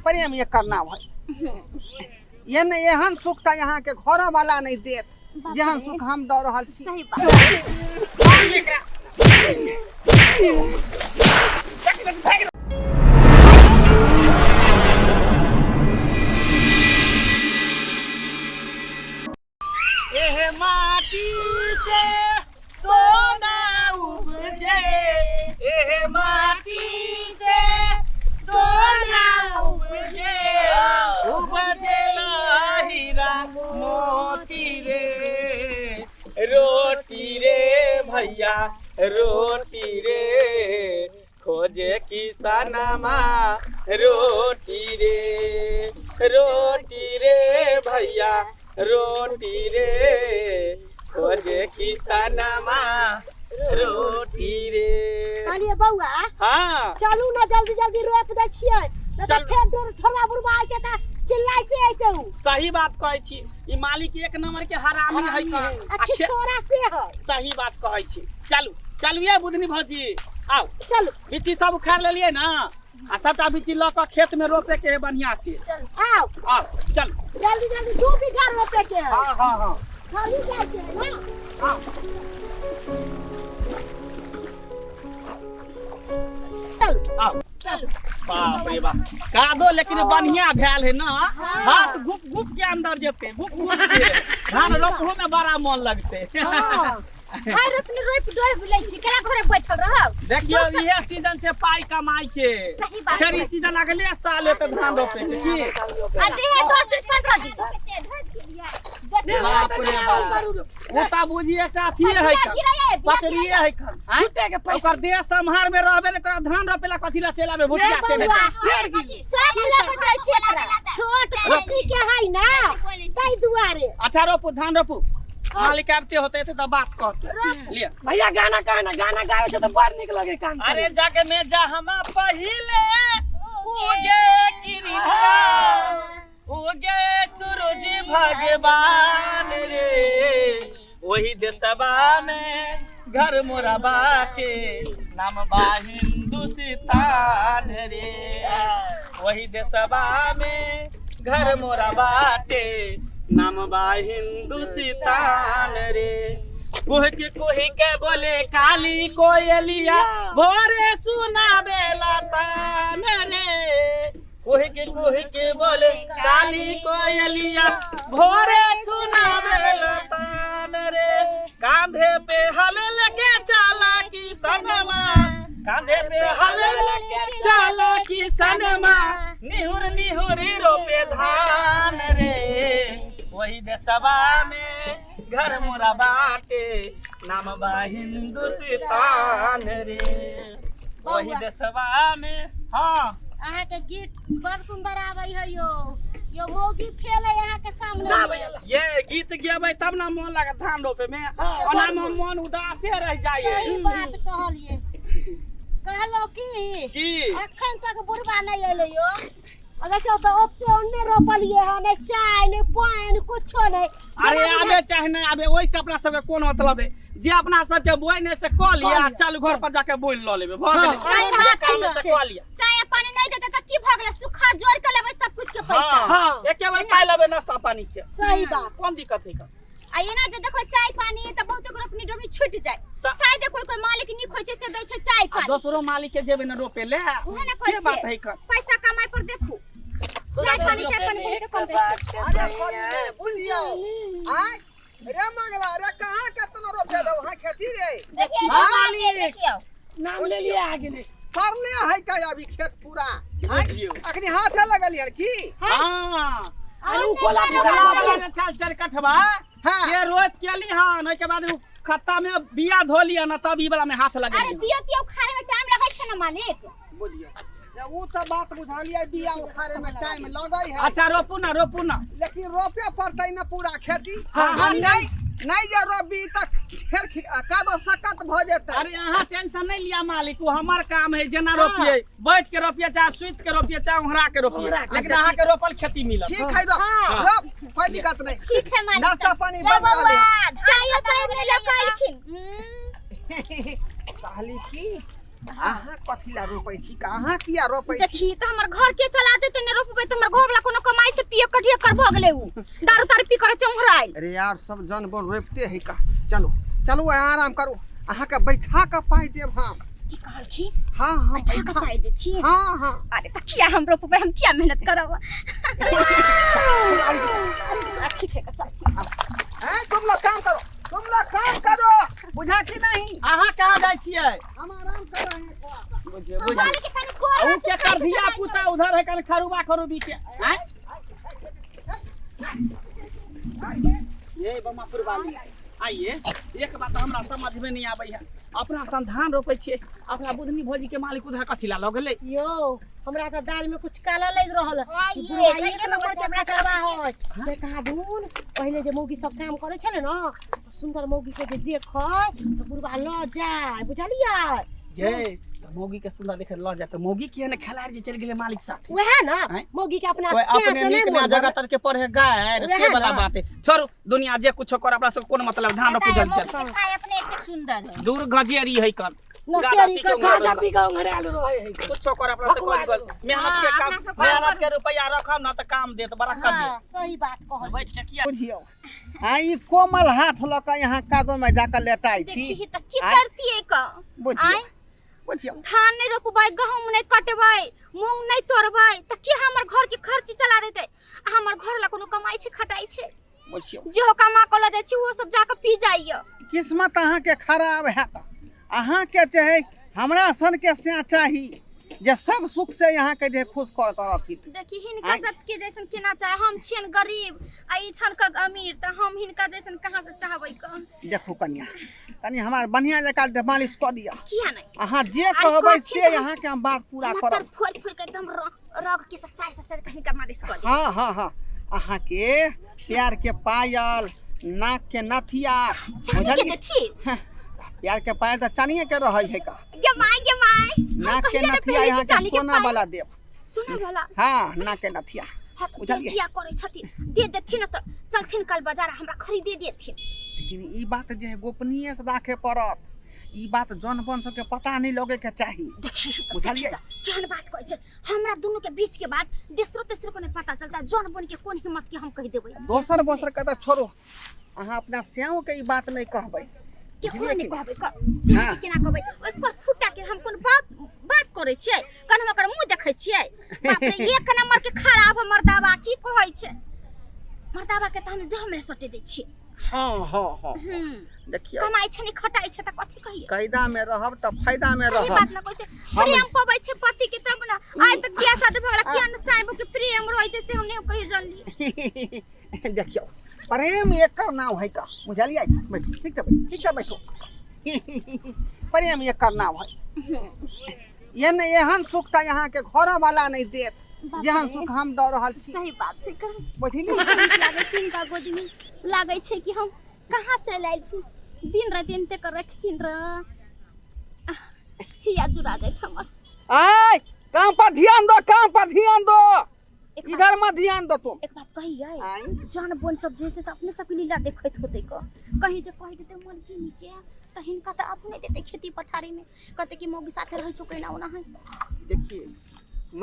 प्रेम ये करना भाई ये न एहन सुख त यहाँ के घर वाला नहीं देत जेहन सुख हम दे रहल छी। सही बात एह माटी से सोना उपजे, एह माटी से सोना उपजे, उपजेला हीरा मोती रे, रोटी रे भैया रोटी रे, खोजे किसानमा रोटी रे, रोटी रे भैया रोटी रे, खोजे किसानमा रोटी रे। कहलिए बउआ हाँ चलू ना जल्दी जल्दी रोप दै छियै न त फेर डोर ठोरा बुढ़बा के त चिल्लाइते आइते हूं। सही बात कहै छी, ई मालिक एक नंबर के हरामी है का अच्छी छोरा से है। सही बात कहै छी। चलू चलुए बुधनी भौजी आओ चलू बिच्ची सब उखाड़ लेलिए ना आ सबटा बिच्ची ल के खेत में रोपे के है बढ़िया से। आओ आओ चल जल्दी जल्दी 2 बीघा रोपे के है। हां हां हां खाली जाए के है ना। आओ चल आओ चल बाप रे बाप कादो लेकिन बढ़िया भेल है ना। हाथ गुप गुप के अंदर जेते गुप गुप के धान रोपहु में बड़ा मन लगते। हाय रोपनी रोप डोर बुलै छी केला घरे बैठल रहब। देखियो ये सीजन से पाई कमाई के सही बात फिर इस सीजन अगले साल तो धान रोपे के की अजी है 10 दिन 15 दिन बाप रे बाप वो ता बुझी एकटा अथी है पचरिए है खन छुटे के पैसा ओकर देह संहार में रहबे ने करा धान रोपेला कथी ला चला में भुटिया से ने फेर गिरी सब लगत रह छी एकरा छोट पत्नी के है ना तई दुआरे। अच्छा रोपू धान रोपू मालिक आबते होते थे तो बात कहते लिया भैया गाना कहना गाना गावे छ त बड़ निक लगे काम। अरे जग में जहमा पहिले उगे किरिया उगे सूरज भगवान रे, वही देशवा में घर मोरा बाटे नाम बा हिंदुस्तान रे, वही देशवा में घर मोरा बाटे नाम बा हिंदुस्तान रे। कोह के बोले काली कोयलिया भोरे सुनाबे तान रे, कोह के बोले काली कोयलिया भोरे सुनाबे तान रे, कांधे पे हल लगे चाला किसनमा, कांधे पे हल लगे चाला किसनमा, निहुर निहुरी रोपे धान रे, वही देशवा में घर मोरा बाटे नाम बा हिंदुस्तान रे, वही देशवा में। हाँ अहाँ के गीत बड़ सुंदर आबै है यो मौगी फेल है यहाँ के सामने। ये गीत गेबै तब ना मन लागत धान रोपे में, ओना में मन उदासे रह जाए। सही बात कहलिए कहलो की अखन तक बुढ़वा नहीं अइले यो। देखियो तो ओते ओने रोपलिए है ने चाय ने पानी कुछो नहीं। अरे आबे चाहे ना आबे ओइ से अपना सबके कोन मतलब है जे अपना सबके बोइ ने से क लिया चल घर पर जाके बोइ ल लेबे भ गेलै। सही बात काम में से क लिया चाय पानी नहीं देते त की भ गेलै सुखा जोड़ के लेबे सब कुछ के पैसा। हां एके बार पाइ लेबे नाश्ता पानी के। सही बात कौन दिक्कत है का आइए ना जे देखो चाय पानी त बहुत ग्रुप अपनी डोमी छूट जाए शायद कोई कोई मालिक नी खोजे से दै छै चाय पानी दोसरो मालिक के जेबे न रोपे ले ओहे ना खोजे से बात है का पैसा कमाई पर देखू चाय पानी बहुत कम दै छै। अरे खोली ने बुझियो आय रे मंगला रे कहां केतना रोपे दो हां खेती रे देखिए मालिक नाम ले लिया आ गेले फरले है का अभी खेत पूरा बुझियो अखनी हाथ लगलिए की। हां अरे उ कोला चल चल चल कठवा हां ये रोप केली हां ओइ के बाद खत्ता में बिया धो लिया ना तब ई वाला में हाथ लगे। अरे बिया तियो खाए में टाइम लगै छै ना मालिक बुझियो उ त बात बुझालिए बिया उखाड़े में टाइम लगै है। अच्छा रोपू ना लेकिन रोपे पड़तै ना पूरा खेती। हाँ, नहीं जे रोपी तक फिर कादो सकत भ जेतै। अरे यहाँ टेंशन नहीं लिया मालिक वो हमार काम है जना रोपिए बैठ के रोपिए चाहे सुइत के रोपिए चाहे उहरा के रोपिए लेकिन अहाँ के रोपल खेती मिलत। ठीक है रोप कोई दिक्कत नहीं। ठीक है मालिक नाश्ता पानी बन गया चाय तो ने लोग आइखिन कहली की अहाँ कथिला रोपै छी का अहाँ किया रोपै छी देखी त हमर घर के चला देते ने रोपबे त हमर घर वाला कोनो कमाई छै पिए कटिए कर भ गेलै उ दारू तारू पी करे चंघराइल। अरे यार सब जन बोल रोपते है का चलो चलो आराम करो अहाँ के बैठा के पाई देब हम की कहल छी हां हां अच्छा का पाई देती हां हां अरे त किया हम रोपबे हम किया मेहनत करब ठीक है चल तुम लोग काम करो बुझा कि नहीं अहाँ कहाँ जाइ छियै हम आराम कर रहे हैं बुझिए ऊ के कर दिया पुता उधर है कल खरुबा खरू बीच हैं ये बमापुर वाली आइए एक बात हमरा समझ में नहीं आबै है अपना संधान रोपे छियै अपना बुधनी भौजी के मालिक उधर कथिला लग गेलै यो हमरा त दाल में कुछ काला लग रहल बुढ़ाई के नंबर के बेचरवा होय देखा दून पहले जे मौगी सब काम करे छले न सुंदर मौगी के जे देखै त बुढ़वा ल जाय बुझलियै ये मौगी के सुंदर देखे ल जात मौगी के ने खिलाड़ी जे चल गेले मालिक साथ वह न मौगी के अपना अपने नीक ना जगह तर के पढ़े गाय से वाला बात है छोड़ दुनिया जे कुछ कर अपना सब कोन मतलब धान रोप जल चल अपने एते सुंदर है दूर गजेरी है कर नसेरी का गाजा पी के घरेल रहे है कुछ कर अपना से कोई मेहनत के काम मेहनत के रुपया रखम ना त काम देत बड़ा कर दे सही बात कहल बैठ के किया बुझियो आई कोमल हाथ ल के यहाँ कादो में जाकर लेटाई छी देखी त की करती है का बुझियो धान नहीं रोपबै गहूम नहीं कटबै मूंग नहीं तोड़बै त की हमर घर के खर्च चला देते हमर घर ला कोनो कमाई छै खटाई छै बुझियो जे हो कमा क ल जाय छी वो सब जाके पी जाइए किस्मत अहाँ के खराब है अहाँ के चाहे हमरा सन के से चाही जे सब सुख से यहाँ के जे खुश कर रखी देखी हिनका सबके जैसन केना चाहे हम छियन गरीब आ ई छन का अमीर त हम हिनका जैसन कहां से चाहबै का देखो कन्या कनी हमार बढ़िया जका दे मालिश क दिया किया नहीं अहाँ जे कहबै से यहाँ के हम बात पूरा करब फोड़ फोड़ के एकदम रग के सर कहीं का मालिश कर दे हां हां हां अहाँ के प्यार के पायल नाक के नथिया चांदी के देथी प्यार के पायल त चानिए के रहै है का गे माय नाक के नथिया यहाँ के सोना वाला देब सोना वाला हां नाक के नथिया बुझलिए किया करे छथि दे देथिन त चलथिन कल बाजार हमरा खरीदे देथिन लेकिन ई बात जे गोपनीय से राखे पड़त ई बात जन बन सबके पता नहीं लगे के चाहिए बुझलिए केहन बात कहै छै हमरा दोनों के बीच के बात दूसरो तेसरो को नहीं पता चलता जन बन के कोन हिम्मत के हम कह देबै दोसर बोसर के त छोड़ो अहाँ अपना स्याओ के ई बात नहीं कहबै के कोन नहीं कहबै का से केना कहबै ओइ पर फुटा के हम कोन बात करे छियै कन हम ओकर मुंह देखै छियै बाप रे एक नंबर के खराब मर्दावा की कहै छै मर्दावा के त हम देह में सटे दै छियै हां देखिए कमाई छै नहीं खटाई छै त कथि कहिए कायदा में रहब त फायदा में सही रहब बात न कहै छै प्रेम पबै छै पति के तब ना आइ तक किया साथ भगला किया न साइबो के प्रेम रहै छै से हम नहीं कहि जानली देखियो प्रेम एकर नाम है का बुझलिए ठीक है बैठो प्रेम एकर नाम है ये न एहन सुख त यहाँ के घर वाला नहीं देत जेहन सुख हम द रहल छी सही बात छै का बुझली लागै छै इनका गोदी में लागै छै कि हम कहाँ चल आइल छी दिन रात इनते कर रखथिन र या जुड़ा गए हमर आय काम पर ध्यान दो इधर मत ध्यान दो तुम एक बात कहिए जान बोन सब जैसे त अपने सब लीला देखैत होते क कहीं जे कहि देते मन की नी के त हिनका त अपने देते खेती पथारी में कहते कि मौगी साथे रहै छौ केना ओना है देखिए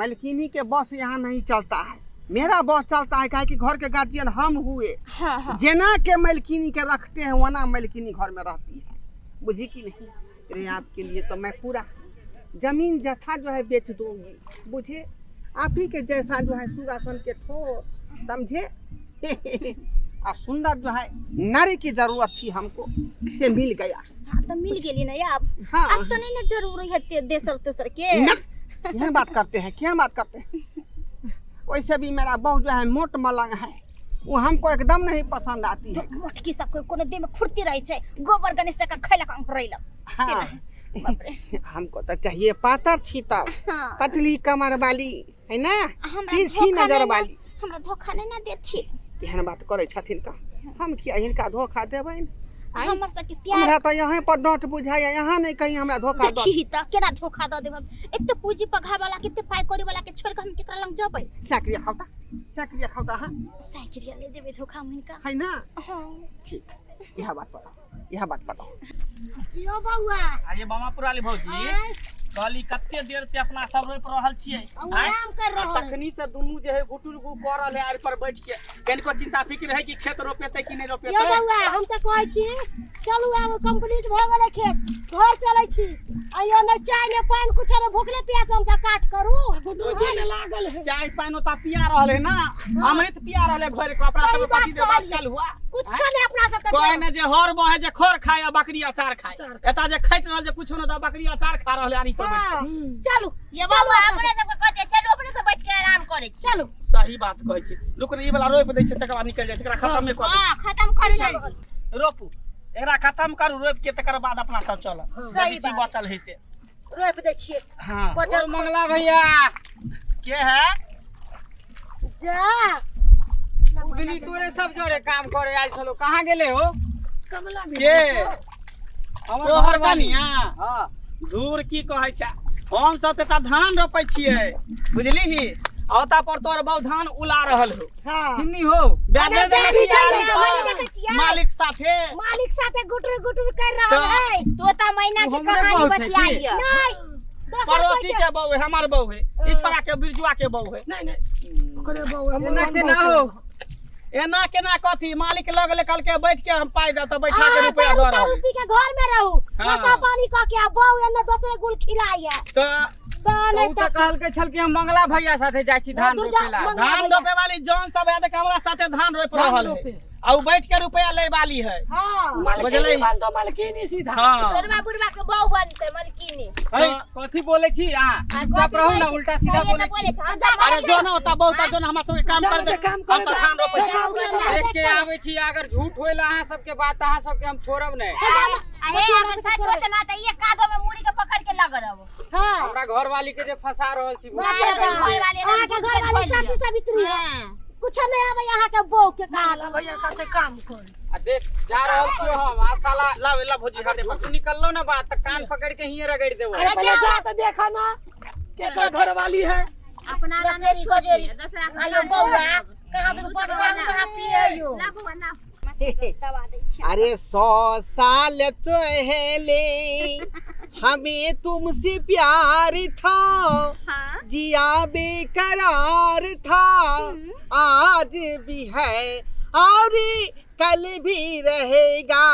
मलकिनी के बस यहाँ नहीं चलता है मेरा बस चलता है काहे कि घर के गार्जियन हम हुए हां जेना के मलकिनी के रखते हैं वना मलकिनी घर में रहती है बुझी कि नहीं अरे आपके लिए तो मैं पूरा जमीन जथा जो है बेच दूंगी बुझे आप ही के जैसा जो है सुगासन के ठोर समझे और सुंदर जो है नारी की जरूरत थी हमको से मिल गया हां त मिल गेली ना अब हाँ। अब तो नहीं ना जरूरी है देसर तेसर के क्या बात करते हैं वैसे भी मेरा बहू जो है मोट मलंग है वो हमको एकदम नहीं पसंद आती है तो मोटकी सब कोनो देह में फुर्ती रही छै गोबर गणेश का खैला काम करैला हाँ बाप रे हमको तो चाहिए पातर छीतर हाँ। पतली कमर वाली है ना हमरा तिरछी धोखा नजर नहीं ना- वाली हमरा धोखा नहीं ना देथी एहन बात करे छथिन का हम किया इनका धोखा देबै हमर सबके प्यार हमरा तो यहाँ पर डांट बुझाया यहाँ नहीं कहीं हमरा धोखा दो देखी त केना धोखा द देब एते पूंजी पघा वाला केते पाई करी वाला के छोड़ के हम केकरा लंग जबै साकरिया खाओता हाँ साइकिल ले देबे धोखा हमका है ना हां ठीक यह बात बताओ यो बउआ आइए बमापुर वाली भौजी कहली कते देर से अपना सब रोप रहल छियै आराम कर रहल है। तखनी से दुनू जे है गुटुर गु करल है आर पर बैठ के कनिको चिंता फिक्र है कि खेत रोपेते कि नहीं यो रोपेते बउआ हम त कहै छी चलू आब कंप्लीट भ गेलै खेत घर चलै छी आइयो न चाय ने पानी कुछ ने भूखले प्यास हम त काज करू गुटुर में लागल है। चाय पानी ओता पिया रहल है ना अमृत पिया रहल है घर के अपना सब पति दे बात कल हुआ कुछ ने अपना सब कोई ने जे हर बहे जे खोर खाए या बकरी अचार खाए एता जे खैट रहल जे कुछो न दा बकरी अचार खा रहल है आनी पर बैठ के। चलू ये बाबा अपने सबके कहते चलू अपने सब बैठ के आराम करे छी चलू सही बात कहै छी रुक रे ई वाला रोप दै छै तकर बाद निकल जाय एकरा खत्म में कर दै हां खत्म कर चल रोपू एकरा खत्म करू रोप के तकर बाद अपना सब चलब सही चीज बात। बचल है से रोप दै छियै हां बचल मंगला भैया के है जा उगनी तोरे सब जोरे काम करे आइल छलो कहाँ गेले हो कमला के हमर तोहर घर वाली कनिया हां दूर की कहै छै हम सब त धान रोपै छियै बुझलिही औता पर तोर बहु धान उला रहल हो हां किन्नी हो बेदे अरे देखै बेटी छियै चल, हमरे देखै छियै। मालिक साथे मालिक साथे गुटर गुटर कर रहल तो- है तोता मैना के हमरे कहानी बहुत छै की? बतियाइए नहीं दोसर कोई पड़ोसी के बहु है हमर बहु है ई छोरा के बिरजुआ के बहु है नहीं नहीं ओकरे बाबू हम के ना हो एना केना कथी मालिक लग ले कल के बैठ के हम पाई दे त बैठा के रुपया दे रहल रुपया के घर में रहू हाँ। नशा पानी क के बहु एने दूसरे गुल खिलाइए तो तो नहीं तो कहल के छल कि हम मंगला भैया साथे जाय छी धान दुर्गा रोपेला मंगला धान भैया। रोपे वाली जौन सब है देख हमरा साथे धान रोप धान रहल रोपे। है आ उ बैठ के रुपया ले वाली है हां मालकिनी मान तो मालकिनी सीधा हां तोरबा बुढ़बा के बहु बनते मलकिनी है कथी बोले छी हां चुप रहू ना उल्टा सीधा बोले छी अरे जो ना होता बहुत जो ना हमरा सब के काम कर दे काम हम सब धान रोपे छी देख के आवे छी अगर झूठ होइल अहाँ सबके बात अहाँ सबके हम छोड़ब नहीं अरे अगर सच होत ना त ये कादो में मुड़ी के पकड़ के लग रहबो हां हमरा घर वाली के जे फंसा रहल छी नहीं घर वाले अहाँ के घर वाली साथी सावित्री है कुछ नहीं आवे यहाँ के बहु के काल भैया साथे काम कर आ देख जा रहल छी हम आ साला ला ला भोजी हाथे तू निकललो ना बात त कान पकड़ के हिये रगड़ देबो अरे पहले जा तो देखा ना के घर वाली है अपना दशहरी गजेरी दूसरा आयो बउआ कहां दूर बड़ काम से पिए यो ना बुआ ना दवा दे छी अरे 100 साल पहले हमें तुमसे प्यार था हां जिया बेकरार था आज भी है और कल भी रहेगा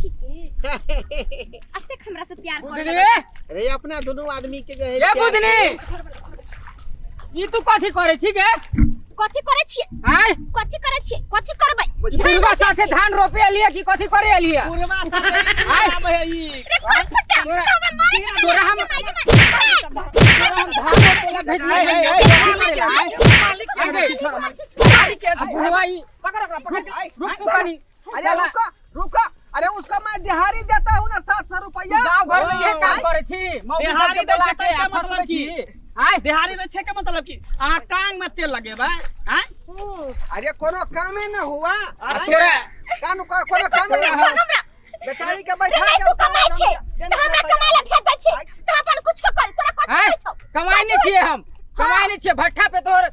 ठीक है अब तक हमरा से प्यार कर बुदनी अरे अपना दोनों आदमी के जो है ये प्यार बुदनी ई तू कथी करे छी गे कथी करे छी हाय कथी करे छी कथी करबै बुढ़वा साथे धान रोपे एलिया कि कथी करे एलिया पुरवा साथे आब है ई तोरा तोरा हम धान रोपेला भेजले मालिक के छोरा मालिक के बुढ़वा ई पकड़ पकड़ रुक तू कनी अरे रुको रुको अरे उसको मैं दिहाड़ी देता हूँ ना 700 रुपया गांव घर में ये काम करे छी मौगी दिहाड़ी सबके दै बोला छै के तै के आपस मतलब में की? की हाय दिहाड़ी दै छै के मतलब की अहाँ टांग में तेल लगेबै हैं अरे कोनो कामे न हुआ अच्छा कानू कोनो कामे न हुआ बेचारी के बैठा के तू कमाई छै हमरा कमाई ला भेट छै त अपन कुछ कर तोरा कथी हाय छै कमाई नहीं छिए हम कमाई नहीं छिए भट्ठा पे तोर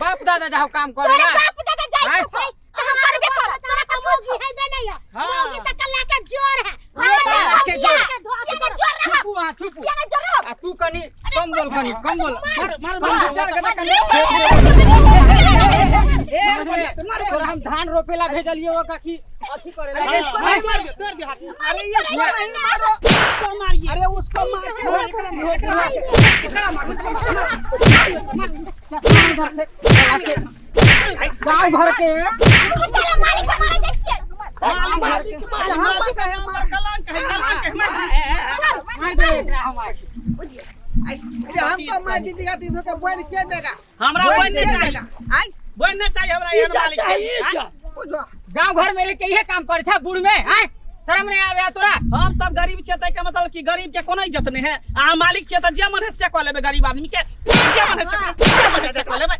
बाप दादा जाओ काम करे तोरा ना बाप दादा जाय हाय? छै त हम करबे कर तोरा कथी मौगी है बनैया हाँ। मौगी त कल्ला के जोर है ये कल्ला के जोर। ये जोर रहा चुप आ चुप ये जोर रहा आ तू कनी कम बोल कनी कम बोल मार चार गदा कनी तोरा हम धान रोपेला भेजलिए वो कथी अथी करे अरे इसको नहीं मार तोड़ दे हाथ अरे इसको नहीं मारो को मारिए अरे उसको मार के गाँव भर के तेरा मालिक के मारे जैसे मालिक है हमर कलंक है मार दे एकरा हम आइ छी। अरे हमको मार दीजिएगा तीसरे को बोल के देगा हमरा बोल बोल के नहीं चाहिए देगा आई बोल नहीं चाहिए हमरा ये मालिक चाहिए बुझो गाँव घर मेरे के इहे काम करे छा बूढ़ में हैं शर्म नहीं आवे तोरा हम सब गरीब छे तै के मतलब कि गरीब के कोनो इज्जत नहीं है अहाँ मालिक छे त जे मन है से कह लेबे गरीब आदमी के जे मन है से कह लेबे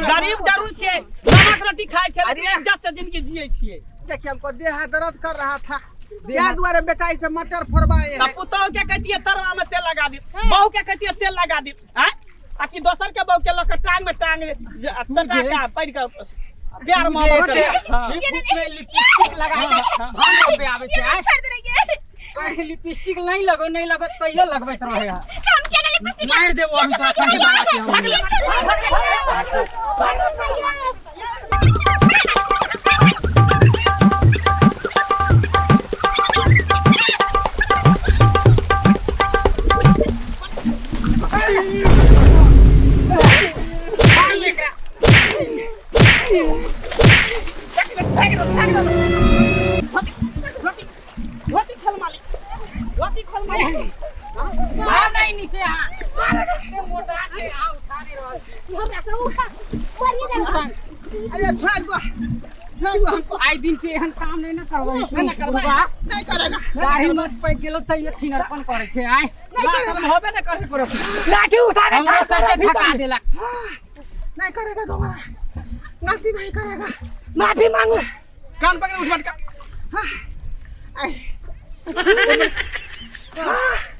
गरीब जरूर छे नमक रोटी खाए छे लेकिन इज्जत से जिंदगी जिए छिए देखिए हमको देह दर्द कर रहा था क्या द्वारे बेकाई से मटर फोड़वाए हैं पुतौ के कहतिए तरवा में तेल लगा दी बहू के कहतिए तेल लगा दी हैं ताकि दोसर के बहू के लक टांग में टांग सटा के पैर के प्यार मोहब्बत करे हां लिपस्टिक लगा के धान रोपे आवे छे हैं छोड़ दे कैसे लिपस्टिक नहीं लगो नहीं लगो पहले लगबैत रहे है हम के गली पसी मार देबो अभी तो ठंडी बना धोती खोल मालिक धोती खोल मालिक नहीं नीचे हां मोटा के आ उठा नहीं रहा हमरा से उठा मारिए दे अरे छोड़ दो हमको आई दिन से एहन काम नहीं ना करबै ना करबै नहीं करेगा गाड़ी मत पे गेलो त ये छिनरपन करे छे आय शर्म होबे न करे करो लाठी उठा के हमरा सर के ठका देला नहीं करेगा दोबारा गलती नहीं करेगा माफी मांगो कान पकड़ उठ का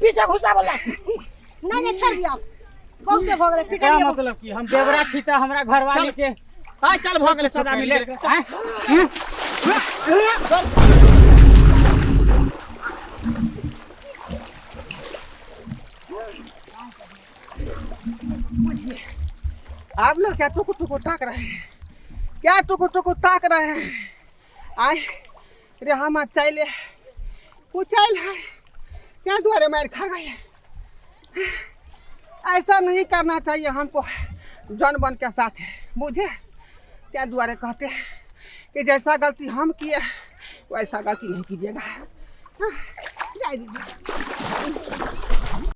पीछे घुसा बोला नहीं नहीं छोड़ दिया बहुत दे भगले क्या पिटलिए मतलब कि हम देवरा छी त हमरा घरवाली के हां चल भ गेले सदा मिल ले गेले आप लोग क्या टुकु ताक रहे हैं क्या टुकु ताक रहे हैं आए रे हम चाइले कुचाइल है क्या द्वारे मार खा गए ऐसा नहीं करना चाहिए हमको जन बन के साथ बुझे क्या द्वारे कहते हैं कि जैसा गलती हम किए वैसा गलती नहीं कीजिएगा हाँ, जाए दीजिए